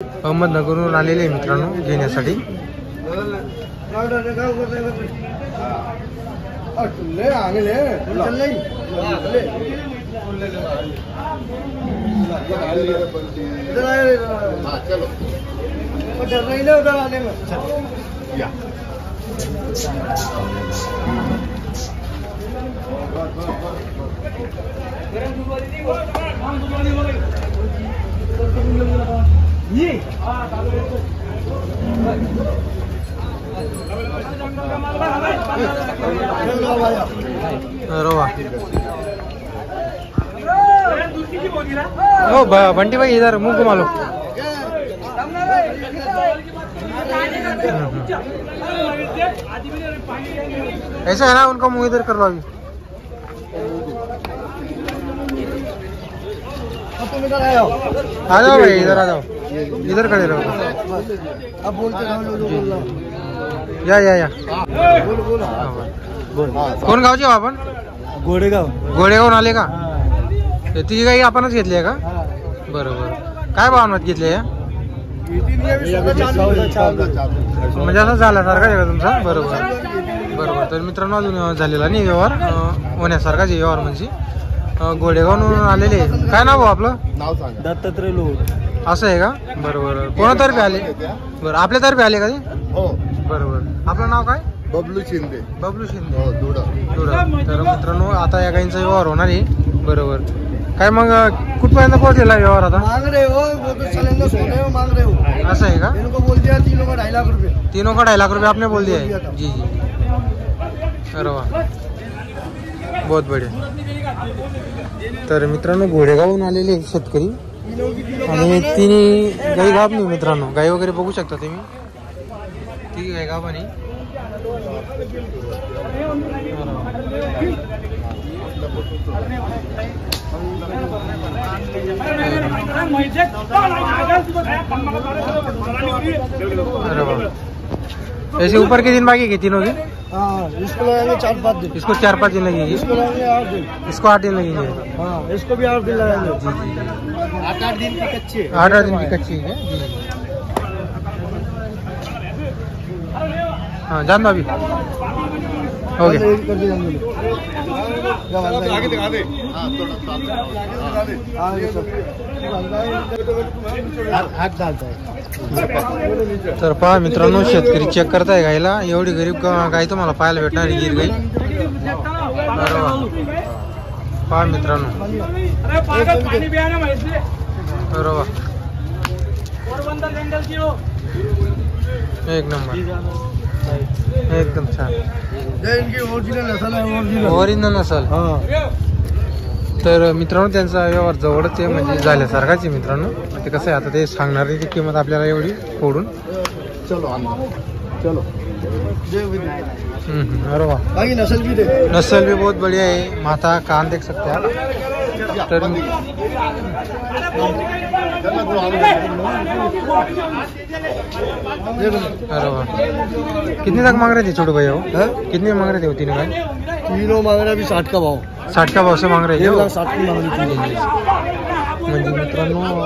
अहमदनगरहून आलेले आहे मित्रांनो घेण्यासाठी। ओ बंटी भाई इधर मुंह घुमा लो। ऐसा है ना, उनका मुंह इधर कर लो अभी। आ जाओ भाई, इधर आ जाओ, इधर खड़े रहो। अब बोलते रहो। या कोण गावचे हो आपण? गोडेगाव। गोडेगावून आले का? तुझी गाई आपणच घेतली आहे का? बरोबर। काय भावात घेतली आहे? म्हणजे असं झाल्यासारखा आहे का तुमचा? बरोबर बरोबर। तर मित्रांनो अजून झालेला नाही व्यवहार, होण्यासारखाच व्यवहार म्हणजे गोडेगावून आलेले। काय नाव आपलं? नाव सांग। दत्तात्रय लोक। असं आहे का? बरोबर। कोणातर्फे आले? बरं, आपल्यातर्फे आले का ते? हो बरोबर। आपलं नाव काय? बबलू शिंदे। बबलू शिंदे। हो, दुडा। तर मित्रांनो आता या गाईंचा व्यवहार होणार आहे। बरोबर। काय मग कुठपर्यंत पोहोचलेला व्यवहार आता? मांग रहे हो वो तो सिलेंडर सोने हो मांग रहे हो। असं आहे का? इनको बोल दिया तीनों का 2.5 लाख रुपए। तीनों का 2.5 लाख रुपये आपने बोल दिया है? जी जी। अरे वाह, बहुत बढिया। तर मित्रांनो घोडेगावून आलेले शेतकरी आणि तिन्ही गाई गाभ नाही मित्रांनो। गाई वगैरे बघू शकता तुम्ही, ती गाई गाभ नाही। अरे वाह। ऐसे ऊपर के दिन बाकी के तीनों के? हाँ, इसको लगाएंगे 4-5 दिन। इसको 4-5 दिन लगेगी। इसको लगाएंगे 8 दिन। इसको 8 दिन लगेंगे। हाँ, इसको भी 8 दिन लगाएंगे। जी जी। 8-8 दिन की कच्ची है। 8-8 दिन की कच्ची है जी। हाँ जान दो अभी। हो गया। तर पहा मित्रांनो शेतकरी चेक करताय गायला। एवढी गरीब गाय तुम्हाला पाहायला भेटणार गिर गाई। पहा मित्रांनो, बरोबर एक नंबर, एकदम छान। ओरिजिनल नसल है। ओरिजिनल नसल। तर मित्रांनो त्यांचा व्यवहार जवळच आहे, म्हणजे झाल्यासारखाच आहे मित्रांनो। ते कसं आहे आता ते सांगणार ती किंमत आपल्याला एवढी फोडून। चलो चलो। अरे वाह, बाकी नस्ल भी बहुत बढ़िया है। माथा कान देख सकते हैं आप। तर अरे वाह, कितने तक मांग रहे थे छोटे भैया? कितने मांग रहे थे वो तीनों गाय? तीनों मांग रहे अभी 60 का भाव। 60 का भाव से मांग रहे थे? 1,60,000 की मांग रही थी। म्हणजे मित्रांनो आता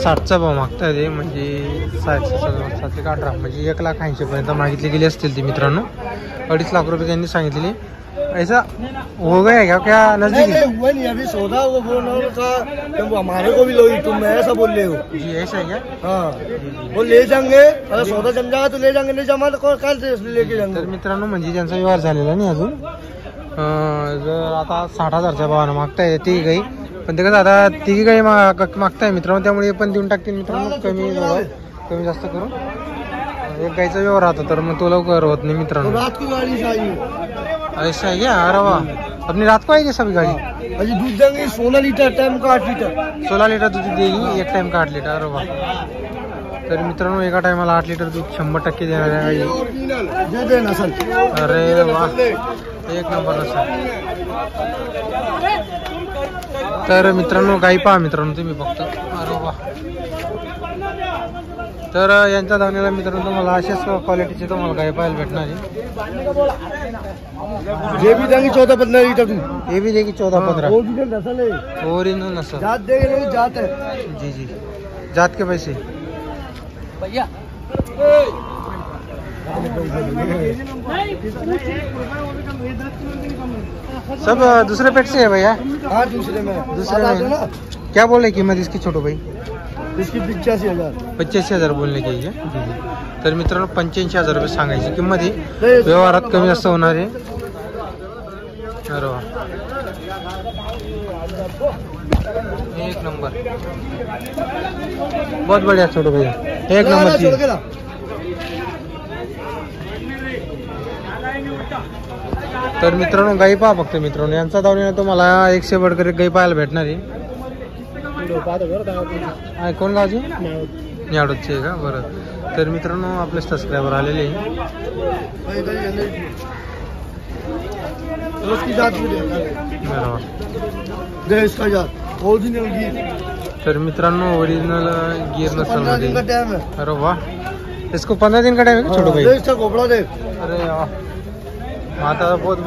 60चा भाव मागताय ते, म्हणजे 718 म्हणजे 1,80,000 पर्यंत मागितली गेली असतील ती मित्रांनो। 2.5 लाख रुपये त्यांनी सांगितलेले। ऐसा हो गया क्या? क्या नजदीक हुआ नहीं अभी सौदा। वो बोल रहा था हमारे को भी लो, तुम ऐसा बोल रहे हो? जी ऐसा है क्या? हाँ, वो ले जाएंगे, अगर सौदा जम जाएगा तो ले जाएंगे, नहीं जमा तो कल लेके जाएंगे। तर मित्रांनो म्हणजे त्यांचा व्यवहार झालेला नाही अजून। जर आता 60,000च्या भावानं मागताय ती गाई, पण ते कसं आता तिघी गाई मागताय मित्रांनो, त्यामुळे पण देऊन टाकतील मित्रांनो कमी जास्त करून। एक गाईचा व्यवहार राहतो तर मग तो लवकर होत नाही मित्रांनो। रात की गाड़ी चाहिए। ऐसा है क्या? अरे वाह, अपनी रात को आएगी सभी गाड़ी? अजी दूध देंगे 16 लीटर, टाइम का 8 लीटर। 16 लीटर दूध देगी, एक टाइम का 8 लीटर। अरे वाह। तर मित्रांनो एका टायमाला 8 लीटर दूध 100% देणार आहे गाई। नसल। अरे वाह, एक नंबर नसल। तर मित्रांनो गाई पहा मित्रांनो तुम्ही फक्त। अरे वाह। तर यांच्या धावण्याला मित्रांनो तुम्हाला अशाच क्वालिटीचे तुम्हाला गाय पाहायला भेटणार आहे। ये भी देंगे 14-15 लीटर दूध। ये भी देगी 14-15। ओरिजिनल नस्ल है। ओरिजिनल नस्ल। जात देंगे नहीं, जात है। जी जी। जात के पैसे भैया सब दूसरे पेट से है भैया? हाँ दूसरे में ना? क्या बोल रहे कीमत इसकी छोटू भाई? इसकी 85,000 85,000 बोलणे की आहे. तर मित्रांनो 85,000 रुपये सांगायची किंमत आहे. व्यवहारात कमी जास्त होणार आहे. अरे वा, एक नंबर, बहुत बढ़िया छोटू भाई, एक नंबर चीज. तर मित्रांनो गाई पहा फक्त मित्रांनो, यांचा दावणीला तुम्हाला 100 बडकर गाई पाहायला भेटणार आहे. कोण गावची? न्याडोदची आहे का? बरं. तर मित्रांनो आपले सबस्क्रायबर आलेले आहे. तर मित्रांनो ओरिजिनल गिर नसल मध्ये. अरे वा, इसको 15 दिन का टाइम है छोटू भाई? अरे वाह, माता बहुत.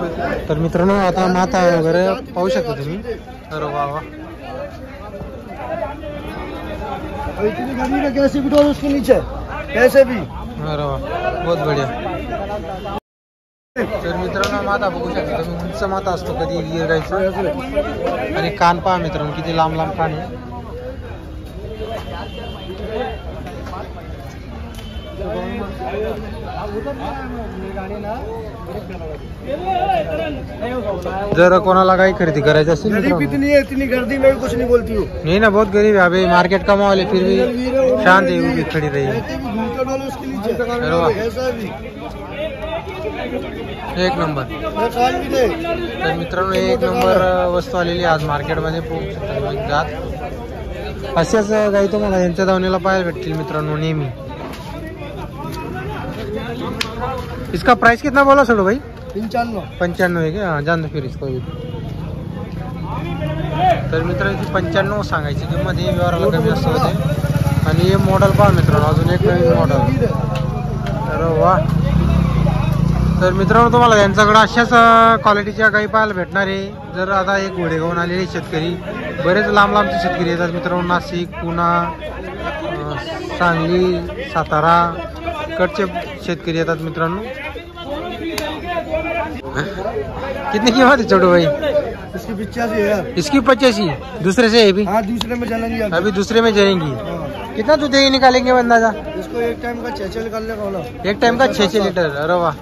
तर मित्रांनो आता माता वगैरे पाहू शकता तुम्ही. अरे वा वा, कैसे भी उसके नीचे कैसे भी. अरे वा, बहुत बढ़िया. तर मित्रांनो माता बघू शकता तुम्ही, उंच माता असतो कधी गिर गायचं. आणि कान पहा मित्रांनो किती लांब लांब कान आहे. जर कोणाला काही खरेदी करायचं असेल इतनी है, इतनी गर्दी में कुछ नहीं बोलती हूँ. नहीं ना, बहुत गरीब है अभी, मार्केट का माहौल है फिर भी शांत है, वो भी खड़ी रही है. एक नंबर. तर मित्रांनो एक नंबर वस्तू आलेली आज मार्केटमध्ये. जात अशाच गाई तुम्हाला यांच्या दावणीला पाहायला भेटतील मित्रांनो नेहमी. इसका प्राइस कितना बोला छोटू भाई? 95 है क्या? जान दो फिर इसको. तर मित्रांनो 95 सांगायची किंमत आहे. व्यवहाराला कमी जास्त होते. आणि हे मॉडेल पहा मित्रांनो, अजून एक नवीन मॉडेल. अरे वा. तर मित्रांनो तुम्हाला यांच्याकडे अशाच क्वालिटीच्या गाई पाहायला भेटणार आहे. जर आता एक घोडेगावून आलेले शेतकरी, बरेच लांब लांबचे शेतकरी येतात मित्रांनो. नाशिक, पुणा, सांगली, सातारा कडचे शेतकरी येतात मित्रांनो. कितनी कीमत है छोटू भाई? इसकी 85,000. इसकी 85. दूसरे से अभी? हाँ दूसरे में चलेंगी. अभी दूसरे में जाएंगी. कितना दूध देगी निकालेंगे अंदाजा? इसको एक टाइम का 6 निकालने का होना. एक टाइम का 6 लीटर. अरे वाह,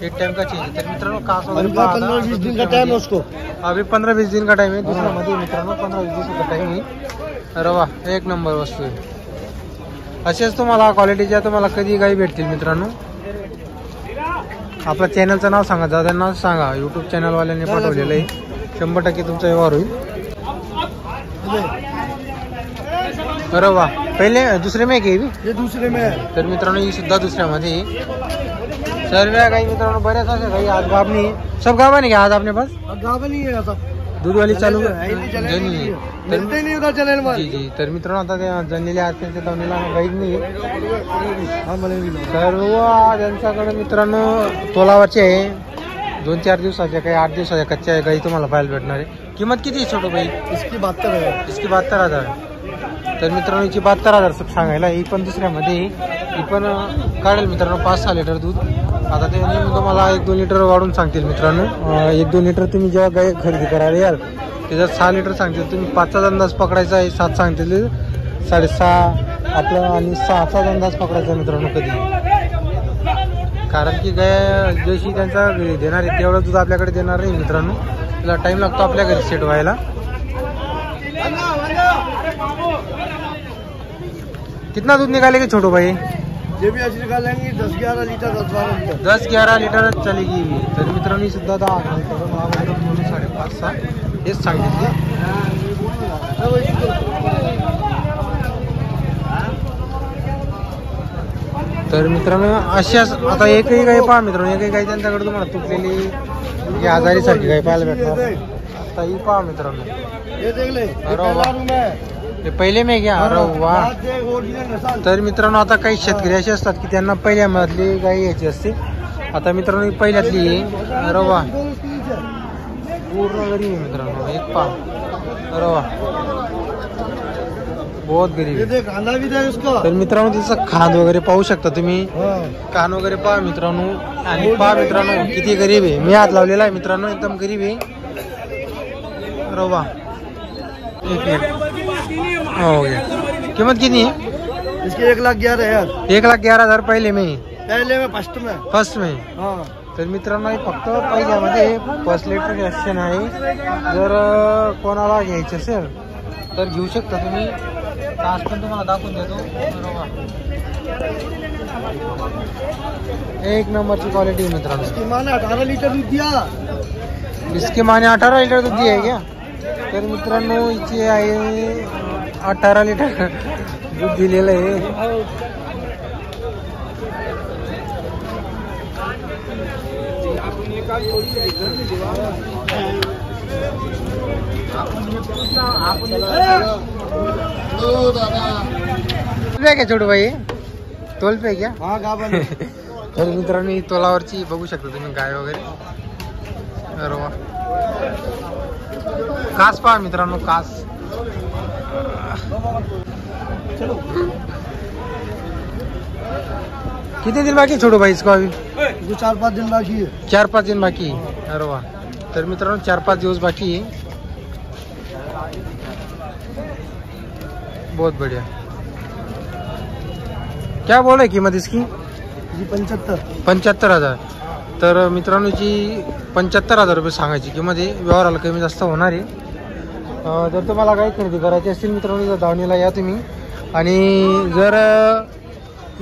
एक टाइम का 6. तर मित्रांनो कास वगैरे 15-20 दिन का टाइम है उसको. अभी 15-20 दिन का टाइम है. दुसऱ्या मध्ये मित्रांनो 15-20 दिवसाचा टाइम आहे. अरे वाह, एक नंबर वस्तू आहे. असेच तुम्हाला क्वालिटीच्या तुम्हाला कधी गाई भेटतील मित्रांनो. आपल्या चॅनलचं नाव सांगा, दादांना सांगा, यूट्यूब चॅनलवाल्यांनी पाठवलेलं आहे. 100% तुमचा व्यवहार होईल. अरे वा, पहिले दुसरे में आहे ये दूसरे में है. तर मित्रांनो ही सुद्धा दुसऱ्यामध्ये आहे. सर्व गाई मित्रांनो बऱ्याच अशा गाई आज गाभणी, सब गाभा नहीं आज आपने पास? गाभा नहीं है आता. दूध वाली चालू मिलते नहीं उधर चैनल में. जी जी. तर मित्रांनो आता त्या जनलेल्या आज त्यांच्या दावणीला गाईच नाही आहे. सर्व त्यांच्याकडे मित्रांनो तोलावरचे आहे. 2-4 दिवसाच्या काही 8 दिवसाच्या कच्च्या गाई तुम्हाला पाहायला भेटणार आहे. किंमत किती आहे छोटू भाई? इसकी 72,000. इसकी 72,000. तर मित्रांनो हिची 72,000 सांगायला. ही पण दुसऱ्यामध्ये ही पण काढेल मित्रांनो 5-6 लिटर दूध. आता ते तुम्हाला 1-2 लिटर वाढून सांगतील मित्रांनो. 1-2 लिटर तुम्ही जेव्हा गाय खरेदी करायला याल ते जर 6 लिटर सांगतील, तुम्ही 5चा अंदाज पकडायचा आहे. 7 सांगतील 6.5 आपलं, आणि 6चा अंदाज पकडायचा मित्रांनो कधी. कारण की गाय जशी त्यांचा देणार आहे तेवढं दूध आपल्याकडे देणार नाही मित्रांनो. त्याला टाइम लागतो आपल्या घरी सेट व्हायला. कितना दूध निकालेगी छोटू भाई? ये भी अच्छी निकालेंगे 10-11 लीटर 10-11 लिटर चलेगी. तर मित्रांनो सुद्धा 5.5-6 हेच सांगितले. तर मित्रांनो अशाच आता एकही गाय पहा मित्रांनो, एकही गाय त्यांच्याकडे तुम्हाला तुटलेली आजारी सारखी गाय पाहायला भेटणार. आता ही पहा मित्रांनो. हे पहिले मी घ्या. अरे वा. तर मित्रांनो आता काही शेतकरी असे असतात की त्यांना पहिल्यामधली गाय घ्यायची असते. आता मित्रांनो पहिल्यातली आहे. अरे वा, पूर्ण गरीब आहे मित्रांनो. एक पहा. अरे वा, बहुत गरीब ये आहे. देख खाना भी दे उसका. तर मित्रांनो त्याचा खांद वगैरे पाहू शकता तुम्ही, हाँ. कान वगैरे पहा मित्रांनो. आणि पहा मित्रांनो किती गरीब आहे. मी हात लावलेला आहे मित्रांनो, एकदम गरीब आहे. रवा एक मिनिट हो गया. किंमत किती आहे? इसके 1,11,000. 1,11,000 पहिले में फर्स्ट में. फर्स्ट में. हाँ. तर मित्रांनो हे फक्त पहिल्यामध्ये फर्स्ट लेटर ॲक्शन आहे. जर कोणाला घ्यायचं असेल तर घेऊ शकता तुम्ही. तास पण तुम्हाला दाखवून देतो. एक नंबरची क्वालिटी आहे मित्रांनो. इसकी माँ ने 18 लीटर दूध दिया. इसके माने 18 लिटर दूध आहे क्या? तर मित्रांनो हिची आहे 18 लिटर दूध दिलेलं आहे. क्या छोटू भाई तोल पे क्या? हाँ गाभण है. तर मित्रांनो ही तोलावरची बघू शकता तुम्ही गाय वगैरे. अरे वा. कास पहा मित्रांनो, कास. किती दिन बाकी छोटू भाई इसको अभी? इसको 4-5 दिन बाकी है. 4-5 दिन बाकी. अरे वा. तर मित्रांनो 4-5 दिवस बाकी आहे. बहुत बढ़िया. क्या बोल रहे कीमत इसकी? 75,000. तर मित्रांनो जी 75,000 रुपये सांगायची किंमत आहे. व्यवहाराला कमी जास्त होणार आहे. जर तुम्हाला काही खरेदी करायची असतील मित्रांनो इथं दावणीला या तुम्ही. आणि जर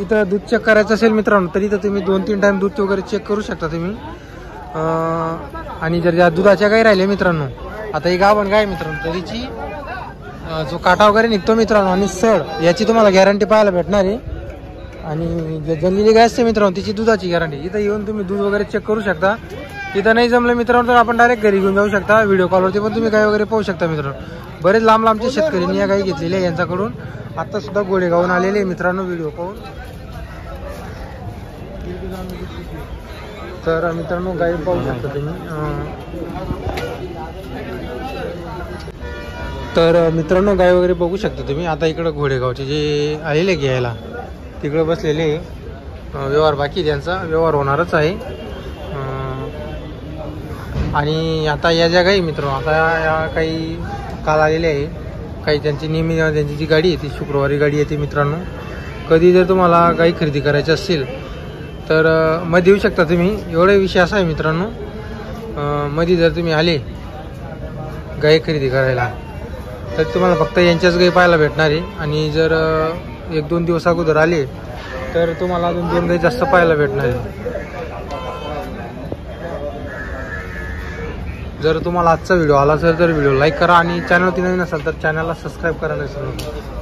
इथं दूध चेक करायचं असेल मित्रांनो तर इथं तुम्ही 2-3 टाइम दूध वगैरे चेक करू शकता तुम्ही. आणि जर या दुधाच्या गाई राहिल्या मित्रांनो, आता ही गाभण गाय मित्रांनो तर तिची जो काटा वगैरे निघतो मित्रांनो आणि सड याची तुम्हाला गॅरंटी पाहायला भेटणार आहे. आणि जे जल्लेली गाय असते मित्रांनो तिची दुधाची गॅरंटी. इथं येऊन तुम्ही दूध वगैरे चेक करू शकता. इथं नाही जमलं मित्रांनो तर आपण डायरेक्ट घरी घेऊन जाऊ शकता. व्हिडिओ कॉलवरती पण तुम्ही गाय वगैरे पाहू शकता मित्रांनो. बरेच लांब लांबचे शेतकऱ्यांनी या गाई घेतलेल्या यांच्याकडून. आता सुद्धा गोळेगावून आलेले मित्रांनो व्हिडिओ पाहून. तर मित्रांनो गाई पाहू शकता तुम्ही. तर मित्रांनो गाय वगैरे बघू शकता तुम्ही. आता इकडं घोडेगावचे जे आलेले घ्यायला तिकडे बसलेले. व्यवहार बाकी त्यांचा व्यवहार होणारच आहे. आणि आता या ज्या गाई मित्र आता या काही काल आलेल्या आहे. काही त्यांची नेहमी त्यांची जी गाडी आहे ती शुक्रवारी गाडी येते मित्रांनो. कधी जर तुम्हाला गाई खरेदी करायची असेल तर मध्ये येऊ शकता तुम्ही. एवढा विषय असा आहे मित्रांनो, मध्ये जर तुम्ही आले गाई खरेदी करायला तर तुम्हाला फक्त यांच्याच गाई पाहायला भेटणार आहे. आणि जर 1-2 दिवस अगोदर आले तर तुम्हाला अजून 2 गाई जास्त पाहायला भेटणार आहे. जर तुम्हाला आजचा व्हिडिओ आला असेल तर व्हिडिओ लाईक करा आणि चॅनलवरती नवीन असाल तर चॅनलला सबस्क्राईब करायला विसरू नका.